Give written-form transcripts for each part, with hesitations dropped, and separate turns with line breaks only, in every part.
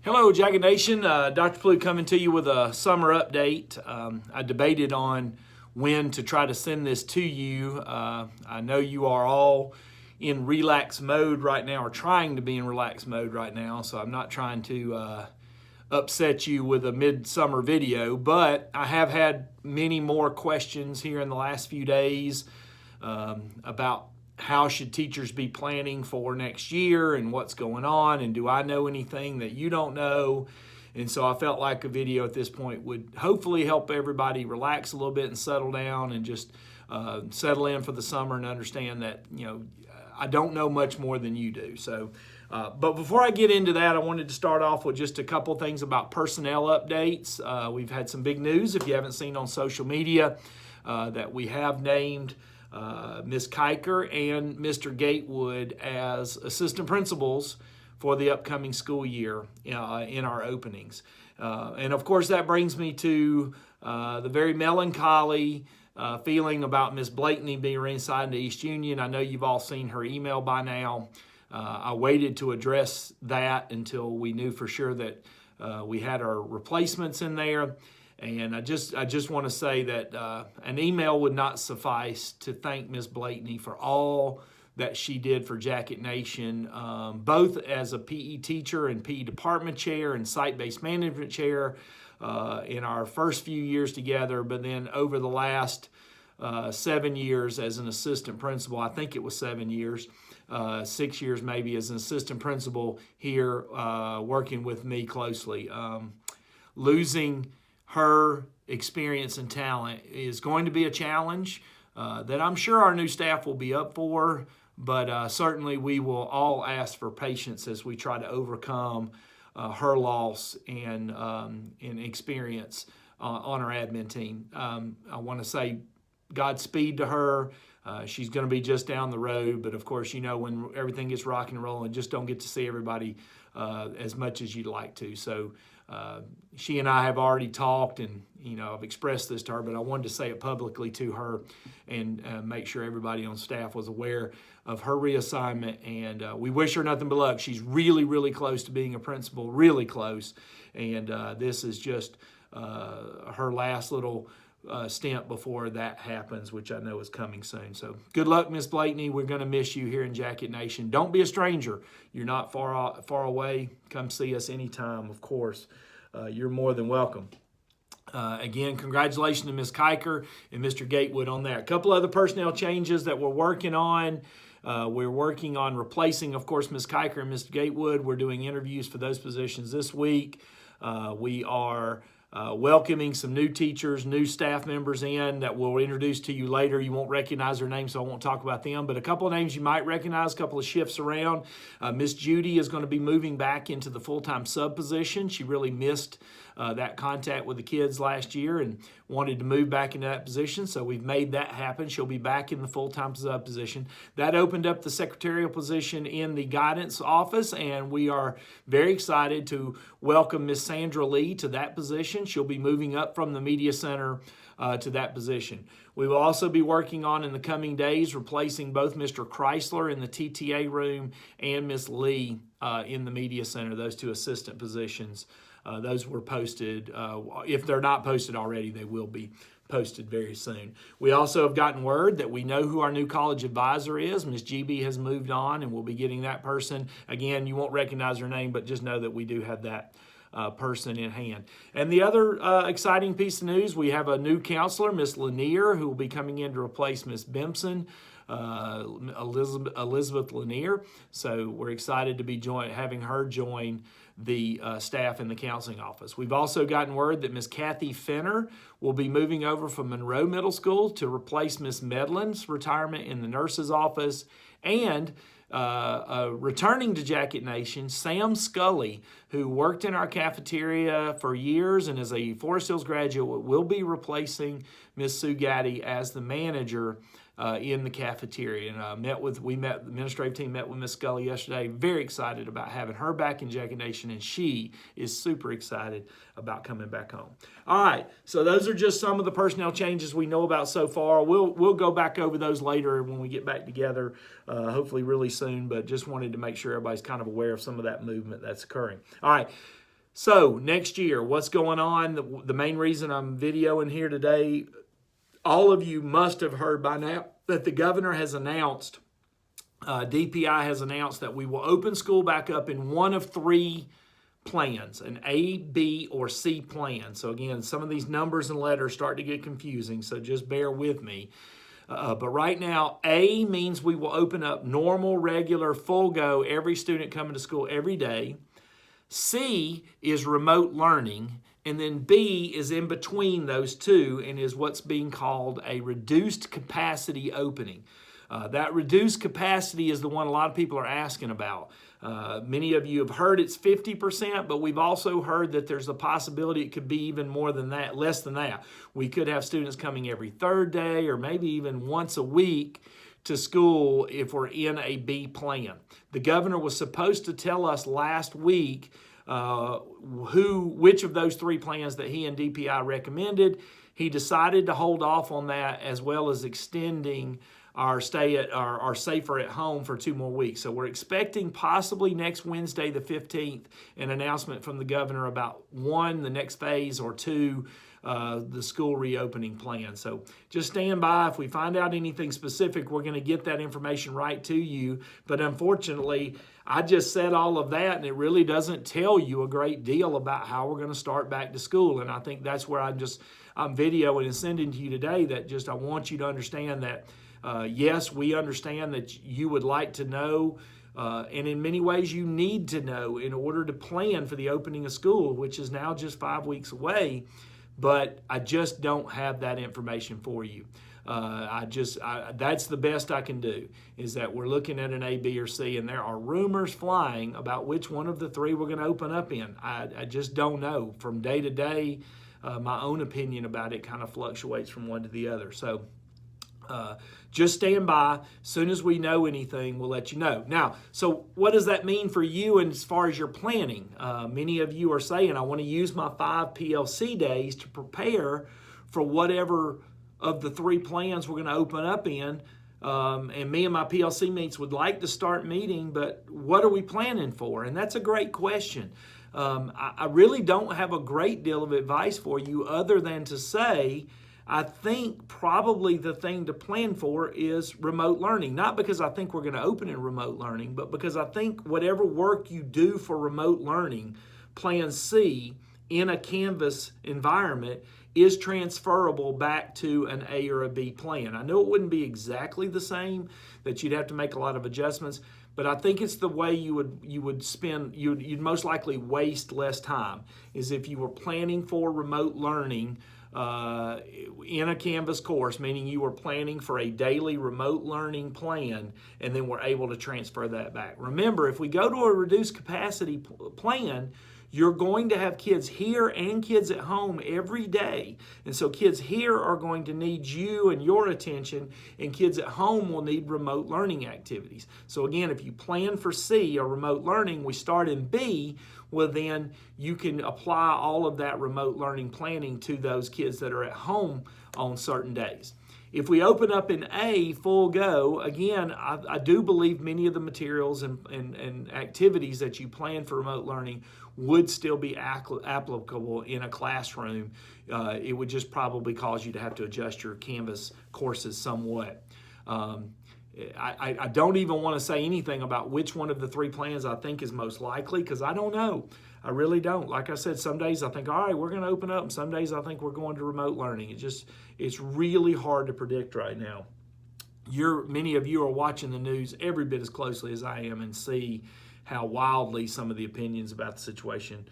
Hello, Jacket Nation. Dr. Blue coming to you with a summer update. I debated on when to try to send this to you. I know you are all in relax mode right now, or trying to be in relax mode right now, so I'm not trying to upset you with a midsummer video, but I have had many more questions here in the last few days about how should teachers be planning for next year and what's going on, and do I know anything that you don't know? And so I felt like a video at this point would hopefully help everybody relax a little bit and settle down and just settle in for the summer and understand that, I don't know much more than you do. So, but before I get into that, I wanted to start off with just a couple things about personnel updates. We've had some big news, if you haven't seen on social media, that we have named Ms. Kiker and Mr. Gatewood as assistant principals for the upcoming school year in our openings. And of course, that brings me to the very melancholy feeling about Ms. Blakeney being reassigned to East Union. I know you've all seen her email by now. I waited to address that until we knew for sure that we had our replacements in there. And I just want to say that an email would not suffice to thank Ms. Blakeney for all that she did for Jacket Nation, both as a PE teacher and PE department chair and site-based management chair in our first few years together, but then over the last 7 years as an assistant principal. I think it was 7 years, 6 years maybe as an assistant principal here working with me closely. Losing her experience and talent is going to be a challenge that I'm sure our new staff will be up for, but certainly we will all ask for patience as we try to overcome her loss and experience on our admin team. I want to say Godspeed to her. She's going to be just down the road, but of course, when everything gets rocking and rolling, just don't get to see everybody as much as you'd like to. So she and I have already talked, and I've expressed this to her, but I wanted to say it publicly to her and make sure everybody on staff was aware of her reassignment. And we wish her nothing but luck. She's really, really close to being a principal, really close. And this is just her last little stint before that happens, which I know is coming soon. So good luck, Miss Blakeney. We're going to miss you here in Jacket Nation. Don't be a stranger. You're not far away. Come see us anytime, of course. You're more than welcome. Again, congratulations to Ms. Kiker and Mr. Gatewood on that. A couple other personnel changes that we're working on. We're working on replacing, of course, Ms. Kiker and Mr. Gatewood. We're doing interviews for those positions this week. We are welcoming some new teachers, new staff members in that we'll introduce to you later. You won't recognize their names, so I won't talk about them, but a couple of names you might recognize, a couple of shifts around. Miss Judy is going to be moving back into the full-time sub position. She really missed that contact with the kids last year and wanted to move back into that position, so we've made that happen. She'll be back in the full-time sub position. That opened up the secretarial position in the guidance office, and we are very excited to welcome Miss Sandra Lee to that position. She'll be moving up from the media center to that position. We will also be working on in the coming days replacing both Mr. Chrysler in the TTA room and Miss Lee in the media center, those two assistant positions. Those were posted. If they're not posted already, they will be posted very soon. We also have gotten word that we know who our new college advisor is. Ms. GB has moved on, and we'll be getting that person. Again, you won't recognize her name, but just know that we do have that person in hand. And the other exciting piece of news, we have a new counselor, Miss Lanier, who will be coming in to replace Miss Bempson. Elizabeth Lanier. So we're excited to be having her join the staff in the counseling office. We've also gotten word that Miss Kathy Fenner will be moving over from Monroe Middle School to replace Miss Medlin's retirement in the nurse's office. And returning to Jacket Nation, Sam Scully, who worked in our cafeteria for years and is a Forest Hills graduate, will be replacing Miss Sue Gaddy as the manager in the cafeteria. And the administrative team met with Miss Scully yesterday. Very excited about having her back in Jacket Nation, and she is super excited about coming back home. All right, so those are just some of the personnel changes we know about so far. We'll go back over those later when we get back together, hopefully really soon, but just wanted to make sure everybody's kind of aware of some of that movement that's occurring. All right. So next year, what's going on? The main reason I'm videoing here today, all of you must have heard by now that the governor has announced, DPI has announced that we will open school back up in one of three plans, an A, B, or C plan. So again, some of these numbers and letters start to get confusing, so just bear with me. But right now, A means we will open up normal, regular, full go, every student coming to school every day. C is remote learning, and then B is in between those two and is what's being called a reduced capacity opening. That reduced capacity is the one a lot of people are asking about. Many of you have heard it's 50%, but we've also heard that there's a possibility it could be even more than that, less than that. We could have students coming every third day or maybe even once a week to school if we're in a B plan. The governor was supposed to tell us last week which of those three plans that he and DPI recommended. He decided to hold off on that, as well as extending our our safer at home for 2 more weeks. So we're expecting possibly next Wednesday, the 15th, an announcement from the governor about 1, the next phase, or 2, the school reopening plan. So just stand by. If we find out anything specific, we're going to get that information right to you. But unfortunately, I just said all of that, and it really doesn't tell you a great deal about how we're going to start back to school. And I think that's where I'm videoing and sending to you today, that just I want you to understand that, yes, we understand that you would like to know, and in many ways you need to know in order to plan for the opening of school, which is now just 5 weeks away. But I just don't have that information for you. That's the best I can do, is that we're looking at an A, B, or C, and there are rumors flying about which one of the three we're going to open up in. I just don't know. From day to day, my own opinion about it kind of fluctuates from one to the other. So just stand by. As soon as we know anything, we'll let you know. Now, so what does that mean for you and as far as your planning? Many of you are saying, I want to use my 5 PLC days to prepare for whatever of the 3 plans we're going to open up in. And me and my PLC mates would like to start meeting, but what are we planning for? And that's a great question. I really don't have a great deal of advice for you other than to say, I think probably the thing to plan for is remote learning. Not because I think we're going to open in remote learning, but because I think whatever work you do for remote learning, Plan C, in a Canvas environment is transferable back to an A or a B plan. I know it wouldn't be exactly the same, that you'd have to make a lot of adjustments, but I think it's the way you'd most likely waste less time, is if you were planning for remote learning in a Canvas course, meaning you were planning for a daily remote learning plan, and then we're able to transfer that back. Remember, if we go to a reduced capacity plan, you're going to have kids here and kids at home every day. And so kids here are going to need you and your attention, and kids at home will need remote learning activities. So again, if you plan for C, or remote learning, we start in B, well then you can apply all of that remote learning planning to those kids that are at home on certain days. If we open up in A, full go, again, I do believe many of the materials and activities that you plan for remote learning would still be applicable in a classroom. It would just probably cause you to have to adjust your Canvas courses somewhat. I don't even want to say anything about which one of the 3 plans I think is most likely, because I don't know. I really don't. Like I said, some days I think, all right, we're going to open up, and some days I think we're going to remote learning. It's really hard to predict right now. Many of you are watching the news every bit as closely as I am and see how wildly some of the opinions about the situation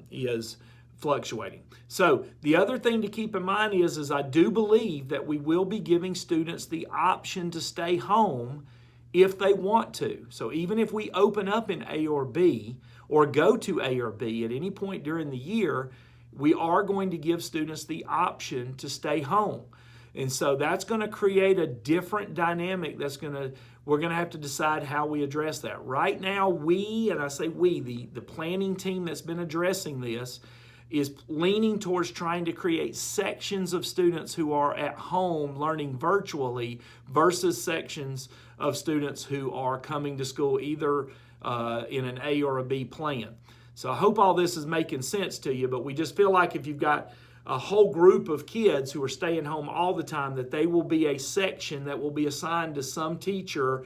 is fluctuating. So the other thing to keep in mind is I do believe that we will be giving students the option to stay home if they want to. So even if we open up in A or B, or go to A or B at any point during the year, we are going to give students the option to stay home. And so that's going to create a different dynamic we're going to have to decide how we address that. Right now, and I say we, the planning team that's been addressing this, is leaning towards trying to create sections of students who are at home learning virtually versus sections of students who are coming to school either in an A or a B plan. So I hope all this is making sense to you, but we just feel like if you've got a whole group of kids who are staying home all the time, that they will be a section that will be assigned to some teacher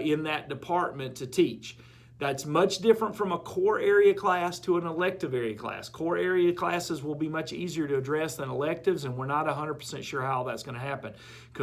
in that department to teach. That's much different from a core area class to an elective area class. Core area classes will be much easier to address than electives, and we're not 100% sure how that's going to happen.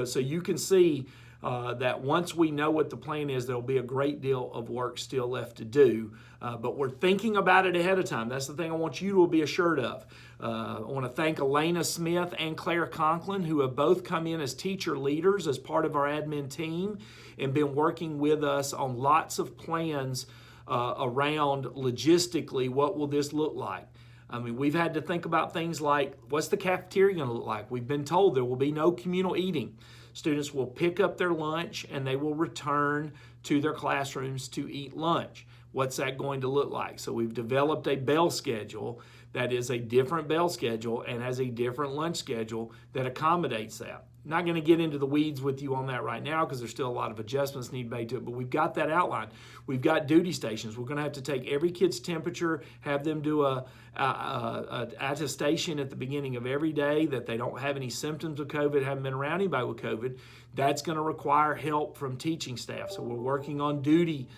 So you can see that once we know what the plan is, there'll be a great deal of work still left to do. But we're thinking about it ahead of time. That's the thing I want you to be assured of. I want to thank Elena Smith and Claire Conklin, who have both come in as teacher leaders as part of our admin team and been working with us on lots of plans around logistically what will this look like. I mean, we've had to think about things like, what's the cafeteria going to look like? We've been told there will be no communal eating. Students will pick up their lunch and they will return to their classrooms to eat lunch. What's that going to look like? So we've developed a bell schedule that is a different bell schedule and has a different lunch schedule that accommodates that. Not going to get into the weeds with you on that right now because there's still a lot of adjustments need made to it, but we've got that outlined. We've got duty stations. We're going to have to take every kid's temperature, have them do a attestation at the beginning of every day that they don't have any symptoms of COVID, haven't been around anybody with COVID. That's going to require help from teaching staff. So we're working on duty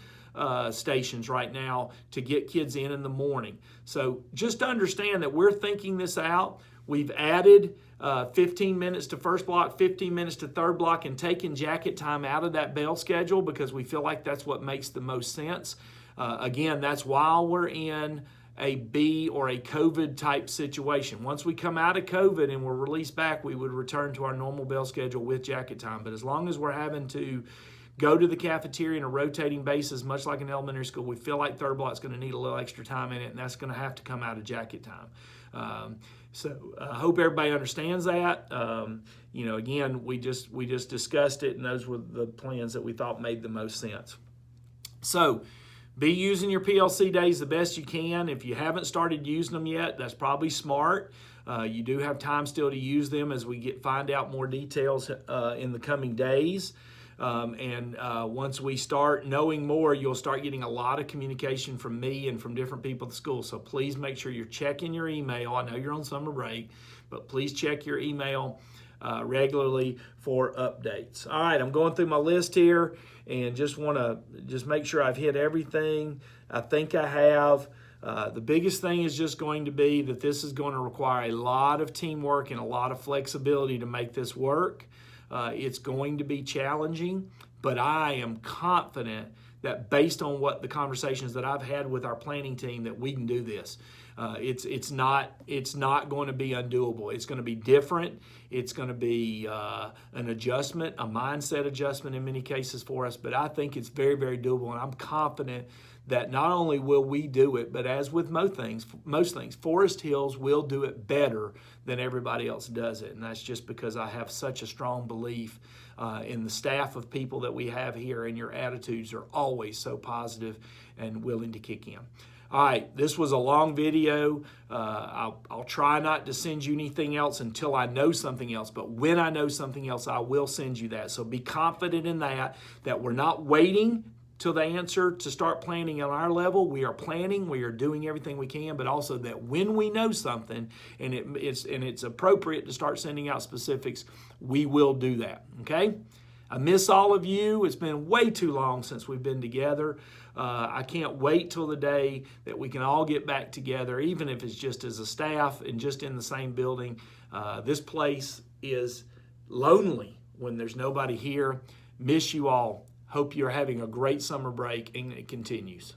stations right now to get kids in the morning. So just understand that we're thinking this out. We've added 15 minutes to first block, 15 minutes to third block, and taken jacket time out of that bell schedule because we feel like that's what makes the most sense. Again, that's while we're in a B or a COVID type situation. Once we come out of COVID and we're released back, we would return to our normal bell schedule with jacket time. But as long as we're having to go to the cafeteria on a rotating basis, much like an elementary school, we feel like third block is going to need a little extra time in it, and that's going to have to come out of jacket time. So I hope everybody understands that. Again, we just discussed it, and those were the plans that we thought made the most sense. So be using your PLC days the best you can. If you haven't started using them yet, that's probably smart. You do have time still to use them as we find out more details in the coming days. Once we start knowing more, you'll start getting a lot of communication from me and from different people at the school. So please make sure you're checking your email. I know you're on summer break, but please check your email regularly for updates. All right, I'm going through my list here and just want to make sure I've hit everything. I think I have. The biggest thing is just going to be that this is going to require a lot of teamwork and a lot of flexibility to make this work. It's going to be challenging, but I am confident that based on what the conversations that I've had with our planning team, that we can do this. It's not going to be undoable. It's going to be different. It's going to be an adjustment, a mindset adjustment in many cases for us, but I think it's very, very doable, and I'm confident that not only will we do it, but as with most things, Forest Hills will do it better than everybody else does it. And that's just because I have such a strong belief in the staff of people that we have here, and your attitudes are always so positive and willing to kick in. All right, this was a long video. I'll try not to send you anything else until I know something else, but when I know something else, I will send you that. So be confident in that we're not waiting till the answer to start planning on our level. We are planning, we are doing everything we can, but also that when we know something and it's appropriate to start sending out specifics, we will do that, okay? I miss all of you. It's been way too long since we've been together. I can't wait till the day that we can all get back together, even if it's just as a staff and just in the same building. This place is lonely when there's nobody here. Miss you all. Hope you're having a great summer break and it continues.